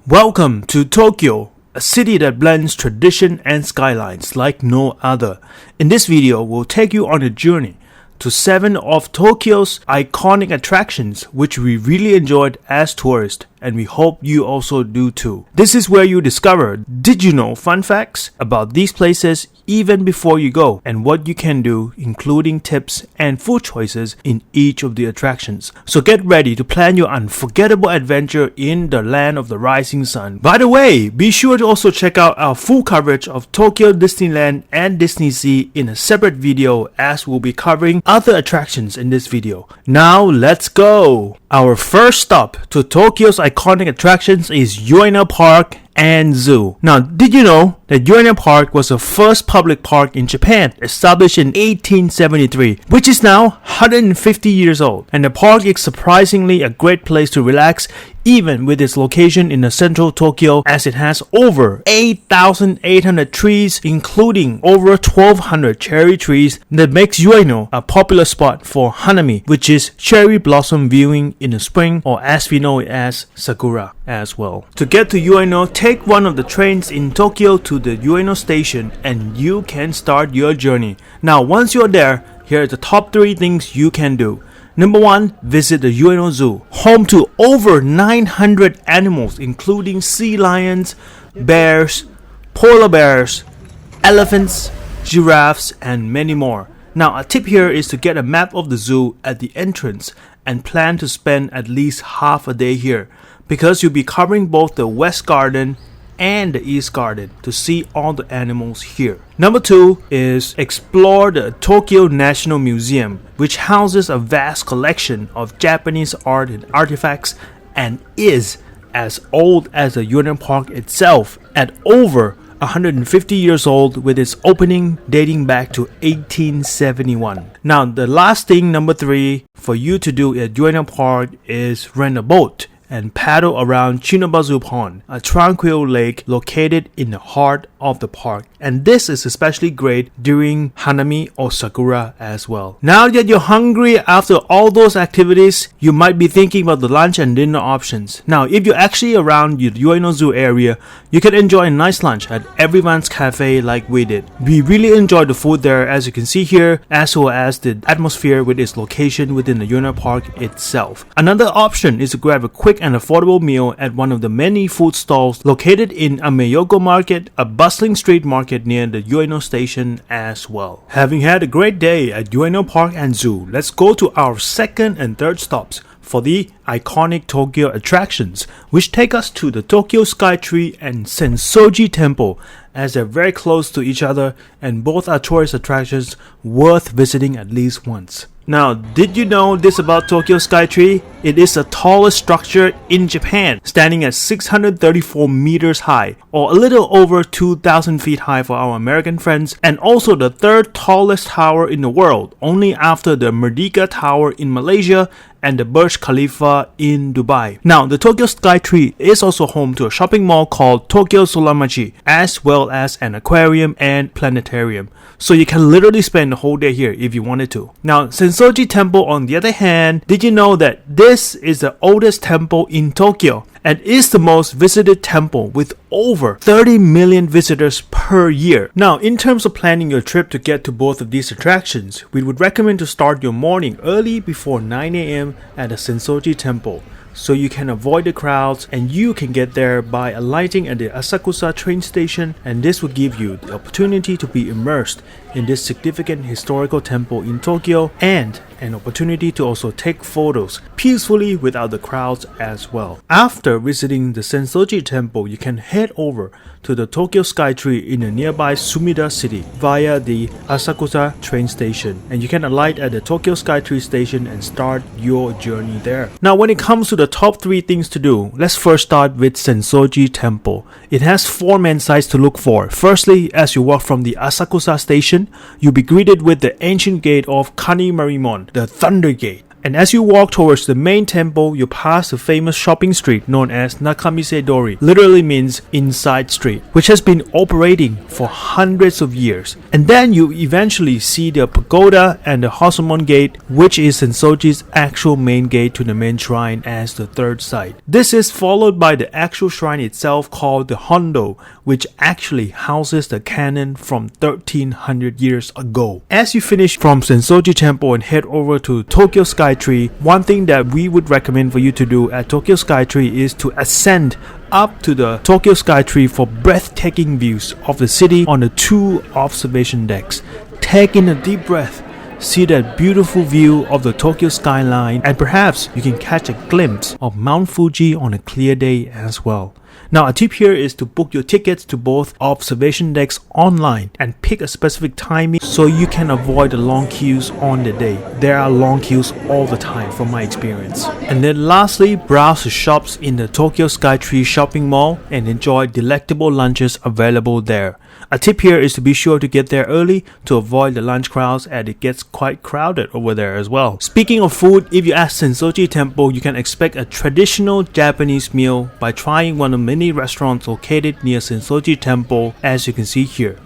Welcome to Tokyo, a city that blends tradition and skylines like no other. In this video, we'll take you on a journey to 7 of Tokyo's iconic attractions which we really enjoyed as tourists, and we hope you also do too. This is where you discover did you know fun facts about these places even before you go, and what you can do, including tips and food choices in each of the attractions. So get ready to plan your unforgettable adventure in the land of the rising sun. By the way, be sure to also check out our full coverage of Tokyo Disneyland and Disney Sea in a separate video, as we'll be covering other attractions in this video. Now let's go! Our first stop to Tokyo's iconic attractions is Ueno Park and Zoo. Now, did you know that Ueno Park was the first public park in Japan, established in 1873, which is now 150 years old, and the park is surprisingly a great place to relax even with its location in the central Tokyo, as it has over 8,800 trees, including over 1,200 cherry trees, that makes Ueno a popular spot for hanami, which is cherry blossom viewing in the spring, or as we know it as sakura as well. To get to Ueno, take one of the trains in Tokyo to the Ueno station and you can start your journey. Now once you're there, here are the top 3 things you can do. Number 1, visit the Ueno Zoo, home to over 900 animals including sea lions, bears, polar bears, elephants, giraffes, and many more. Now a tip here is to get a map of the zoo at the entrance and plan to spend at least half a day here, because you'll be covering both the West Garden and the East Garden to see all the animals here. Number 2 is explore the Tokyo National Museum, which houses a vast collection of Japanese art and artifacts and is as old as the Ueno Park itself, at over 150 years old, with its opening dating back to 1871. Now the last thing, number 3, for you to do at Ueno Park is rent a boat and paddle around Chinobazu Pond, a tranquil lake located in the heart of the park. And this is especially great during Hanami or Sakura as well. Now that you're hungry after all those activities, you might be thinking about the lunch and dinner options. Now, if you're actually around the Ueno Zoo area, you can enjoy a nice lunch at Everyone's Cafe like we did. We really enjoyed the food there, as you can see here, as well as the atmosphere with its location within the Ueno Park itself. Another option is to grab a quick and affordable meal at one of the many food stalls located in Ameyogo Market, a bustling street market near the Ueno station as well. Having had a great day at Ueno Park and Zoo, let's go to our second and third stops for the iconic Tokyo attractions, which take us to the Tokyo Skytree and Sensoji Temple, as they're very close to each other and both are tourist attractions worth visiting at least once. Now, did you know this about Tokyo Skytree? It is the tallest structure in Japan, standing at 634 meters high, or a little over 2,000 feet high for our American friends, and also the 3rd tallest tower in the world, only after the Merdeka Tower in Malaysia and the Burj Khalifa in Dubai. Now, the Tokyo Skytree is also home to a shopping mall called Tokyo Solamachi, as well as an aquarium and planetarium. So you can literally spend the whole day here if you wanted to. Now, Sensoji Temple, on the other hand, did you know that this is the oldest temple in Tokyo and is the most visited temple with over 30 million visitors per year? Now, in terms of planning your trip to get to both of these attractions, we would recommend to start your morning early before 9 a.m. at the Sensoji Temple, so you can avoid the crowds and you can get there by alighting at the Asakusa train station, and this will give you the opportunity to be immersed in this significant historical temple in Tokyo, and an opportunity to also take photos peacefully without the crowds as well. After visiting the Sensoji Temple, you can head over to the Tokyo Skytree in the nearby Sumida City via the Asakusa train station, and you can alight at the Tokyo Skytree station and start your journey there. Now, when it comes to the top 3 things to do, let's first start with Sensoji Temple. It has 4 main sites to look for. Firstly, as you walk from the Asakusa station, you'll be greeted with the ancient gate of Kanimarimon, the Thunder Gate, And as you walk towards the main temple, you pass the famous shopping street known as Nakamize Dori, literally means inside street, which has been operating for hundreds of years. And then you eventually see the pagoda and the Hosomon Gate, which is Sensoji's actual main gate to the main shrine as the third site. This is followed by the actual shrine itself called the Hondo, which actually houses the cannon from 1300 years ago. As you finish from Sensoji Temple and head over to Tokyo Skytree, one thing that we would recommend for you to do at Tokyo Skytree is to ascend up to the Tokyo Skytree for breathtaking views of the city on the 2 observation decks. Take in a deep breath, see that beautiful view of the Tokyo skyline, and perhaps you can catch a glimpse of Mount Fuji on a clear day as well. Now, a tip here is to book your tickets to both observation decks online and pick a specific timing so you can avoid the long queues on the day. There are long queues all the time from my experience. And then lastly, browse the shops in the Tokyo Skytree shopping mall and enjoy delectable lunches available there. A tip here is to be sure to get there early to avoid the lunch crowds, as it gets quite crowded over there as well. Speaking of food, if you ask Sensoji Temple, you can expect a traditional Japanese meal by trying one of many restaurants located near Sensoji Temple, as you can see here.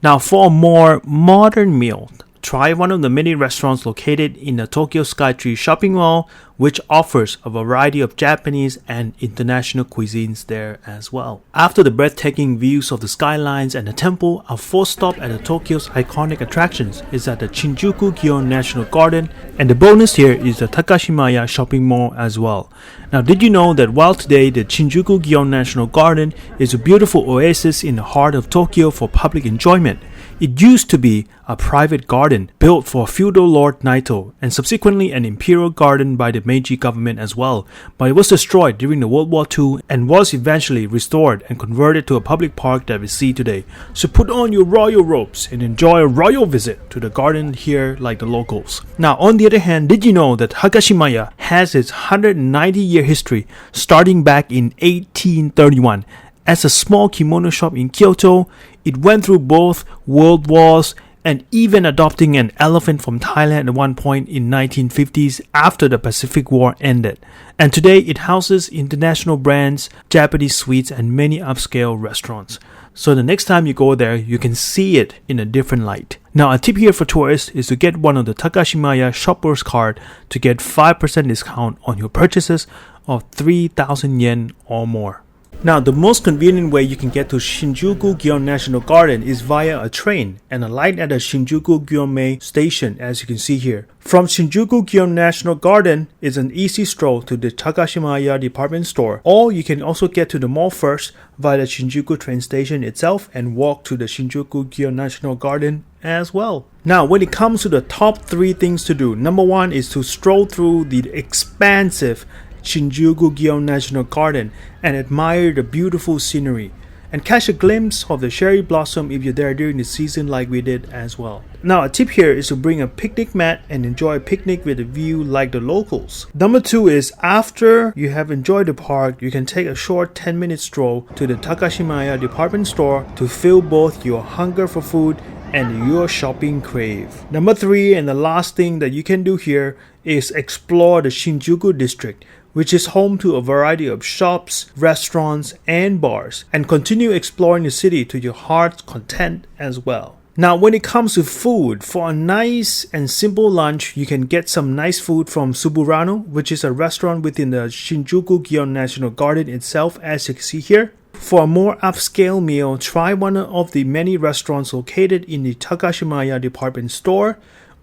Now, for a more modern meal, try one of the many restaurants located in the Tokyo Skytree shopping mall, which offers a variety of Japanese and international cuisines there as well. After the breathtaking views of the skylines and the temple, our fourth stop at the Tokyo's iconic attractions is at the Shinjuku-gyon National Garden, and the bonus here is the Takashimaya shopping mall as well. Now, did you know that while today the Shinjuku-gyon National Garden is a beautiful oasis in the heart of Tokyo for public enjoyment, it used to be a private garden built for feudal Lord Naito and subsequently an imperial garden by the Meiji government as well, but it was destroyed during the World War II and was eventually restored and converted to a public park that we see today. So put on your royal robes and enjoy a royal visit to the garden here like the locals. Now, on the other hand, did you know that Takashimaya has its 190-year history starting back in 1831? As a small kimono shop in Kyoto, it went through both world wars and even adopting an elephant from Thailand at one point in 1950s after the Pacific War ended. And today it houses international brands, Japanese sweets, and many upscale restaurants. So the next time you go there, you can see it in a different light. Now, a tip here for tourists is to get one of the Takashimaya shoppers card to get 5% discount on your purchases of 3,000 yen or more. Now, the most convenient way you can get to Shinjuku-gyon National Garden is via a train and alight at the Shinjuku-gyon station, as you can see here. From Shinjuku-gyon National Garden is an easy stroll to the Takashimaya department store, or you can also get to the mall first via the Shinjuku train station itself and walk to the Shinjuku-gyon National Garden as well. Now, when it comes to the top 3 things to do, number 1 is to stroll through the expansive Shinjuku-gyon National Garden and admire the beautiful scenery and catch a glimpse of the cherry blossom if you're there during the season like we did as well. Now, a tip here is to bring a picnic mat and enjoy a picnic with a view like the locals. Number 2 is after you have enjoyed the park, you can take a short 10-minute stroll to the Takashimaya department store to fill both your hunger for food and your shopping crave. Number 3 and the last thing that you can do here is explore the Shinjuku district, which is home to a variety of shops, restaurants, and bars, and continue exploring the city to your heart's content as well. Now, when it comes to food, for a nice and simple lunch, you can get some nice food from Suburano, which is a restaurant within the Shinjuku-gyon National Garden itself, as you can see here. For a more upscale meal, try one of the many restaurants located in the Takashimaya department store.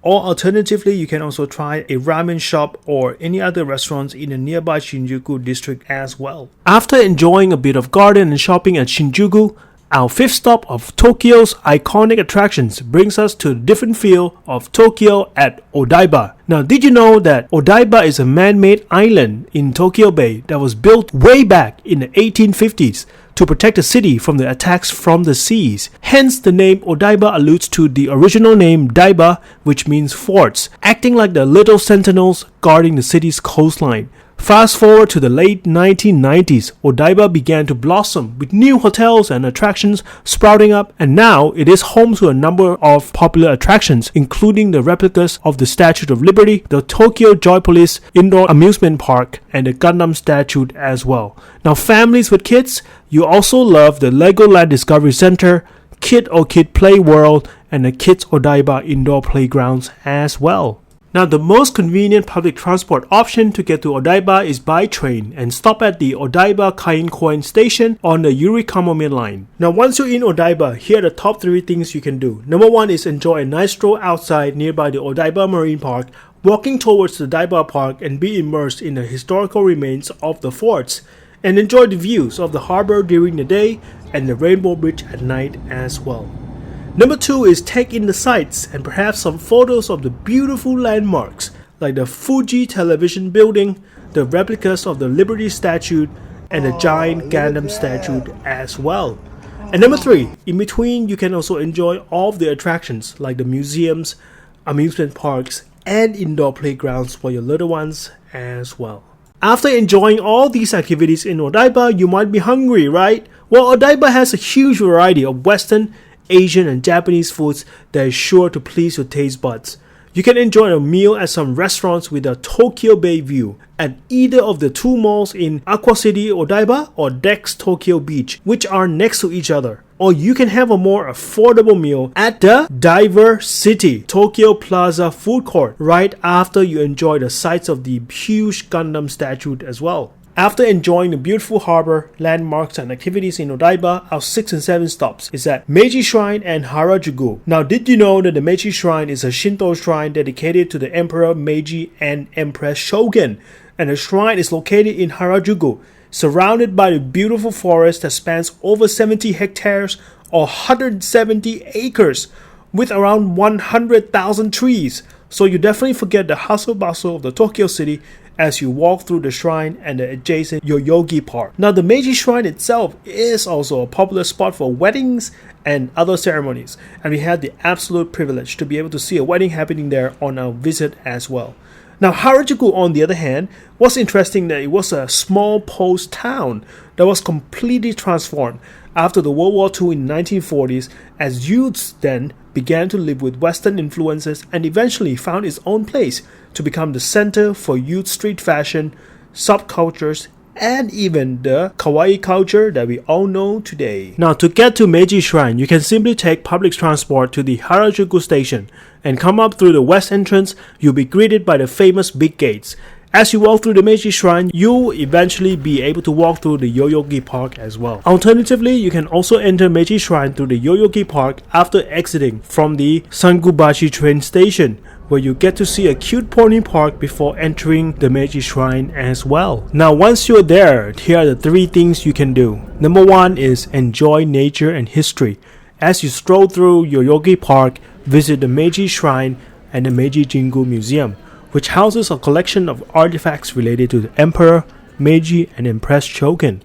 Or alternatively, you can also try a ramen shop or any other restaurants in the nearby Shinjuku district as well. After enjoying a bit of garden and shopping at Shinjuku, our 5th stop of Tokyo's iconic attractions brings us to a different feel of Tokyo at Odaiba. Now, did you know that Odaiba is a man-made island in Tokyo Bay that was built way back in the 1850s to protect the city from the attacks from the seas? Hence, the name Odaiba alludes to the original name Daiba, which means forts, acting like the little sentinels guarding the city's coastline. Fast forward to the late 1990s, Odaiba began to blossom with new hotels and attractions sprouting up, and now it is home to a number of popular attractions, including the replicas of the Statue of Liberty, the Tokyo Joypolis Indoor Amusement Park, and the Gundam statue as well. Now, families with kids, you also love the Legoland Discovery Center, Kid Play World, and the Kids Odaiba Indoor Playgrounds as well. Now, the most convenient public transport option to get to Odaiba is by train and stop at the Odaiba Kainkoen station on the Yurikamo Main Line. Now, once you're in Odaiba, here are the top 3 things you can do. Number 1 is enjoy a nice stroll outside nearby the Odaiba Marine Park, walking towards the Odaiba Park and be immersed in the historical remains of the forts, and enjoy the views of the harbor during the day and the Rainbow Bridge at night as well. Number 2 is take in the sights and perhaps some photos of the beautiful landmarks like the Fuji television building, the replicas of the Liberty statue, and the giant Gundam statue as well. And number 3, in between you can also enjoy all of the attractions like the museums, amusement parks, and indoor playgrounds for your little ones as well. After enjoying all these activities in Odaiba, you might be hungry, right? Well, Odaiba has a huge variety of Western, Asian, and Japanese foods that is sure to please your taste buds. You can enjoy a meal at some restaurants with a Tokyo Bay view at either of the 2 malls in Aqua City Odaiba or Dex Tokyo Beach, which are next to each other. Or you can have a more affordable meal at the Diver City Tokyo Plaza food court right after you enjoy the sights of the huge Gundam statue as well. After enjoying the beautiful harbor, landmarks, and activities in Odaiba, our 6 and 7 stops is at Meiji Shrine and Harajuku. Now, did you know that the Meiji Shrine is a Shinto shrine dedicated to the Emperor Meiji and Empress Shogun? And the shrine is located in Harajuku, surrounded by the beautiful forest that spans over 70 hectares or 170 acres with around 100,000 trees. So you definitely forget the hustle bustle of the Tokyo city as you walk through the shrine and the adjacent Yoyogi Park. Now, the Meiji Shrine itself is also a popular spot for weddings and other ceremonies, and we had the absolute privilege to be able to see a wedding happening there on our visit as well. Now, Harajuku, on the other hand, was interesting that it was a small post town that was completely transformed after the World War II in the 1940s, as youths then began to live with Western influences and eventually found its own place to become the center for youth street fashion, subcultures, and even the kawaii culture that we all know today. Now, to get to Meiji Shrine, you can simply take public transport to the Harajuku station and come up through the west entrance. You'll be greeted by the famous big gates. As you walk through the Meiji Shrine, you'll eventually be able to walk through the Yoyogi Park as well. Alternatively, you can also enter Meiji Shrine through the Yoyogi Park after exiting from the Sangubashi train station, where you get to see a cute pony park before entering the Meiji Shrine as well. Now, once you're there, here are the 3 things you can do. Number 1 is enjoy nature and history. As you stroll through Yoyogi Park, visit the Meiji Shrine and the Meiji Jingu Museum, which houses a collection of artifacts related to the Emperor, Meiji, and Empress Shogun.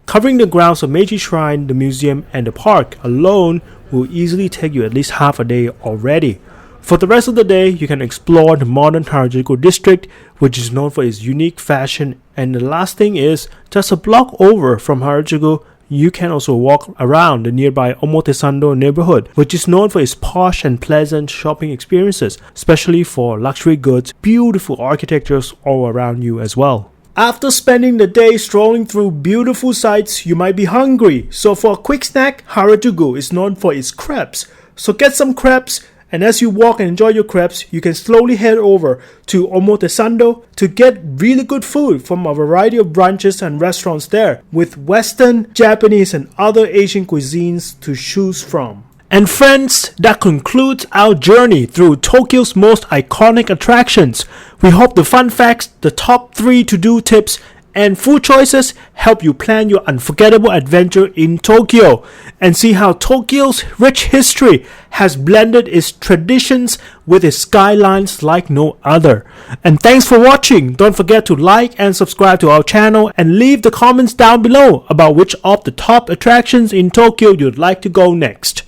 Covering the grounds of Meiji Shrine, the museum, and the park alone will easily take you at least half a day already. For the rest of the day, you can explore the modern Harajuku district, which is known for its unique fashion. And the last thing is, just a block over from Harajuku, you can also walk around the nearby Omotesando neighborhood, which is known for its posh and pleasant shopping experiences, especially for luxury goods, beautiful architectures all around you as well. After spending the day strolling through beautiful sights, you might be hungry. So for a quick snack, Harajuku is known for its crepes. So get some crepes, and as you walk and enjoy your crepes, you can slowly head over to Omotesando to get really good food from a variety of brunches and restaurants there, with Western, Japanese, and other Asian cuisines to choose from. And friends, that concludes our journey through Tokyo's most iconic attractions. We hope the fun facts, the top 3 to-do tips, and food choices help you plan your unforgettable adventure in Tokyo and see how Tokyo's rich history has blended its traditions with its skylines like no other. And thanks for watching. Don't forget to like and subscribe to our channel and leave the comments down below about which of the top attractions in Tokyo you'd like to go next.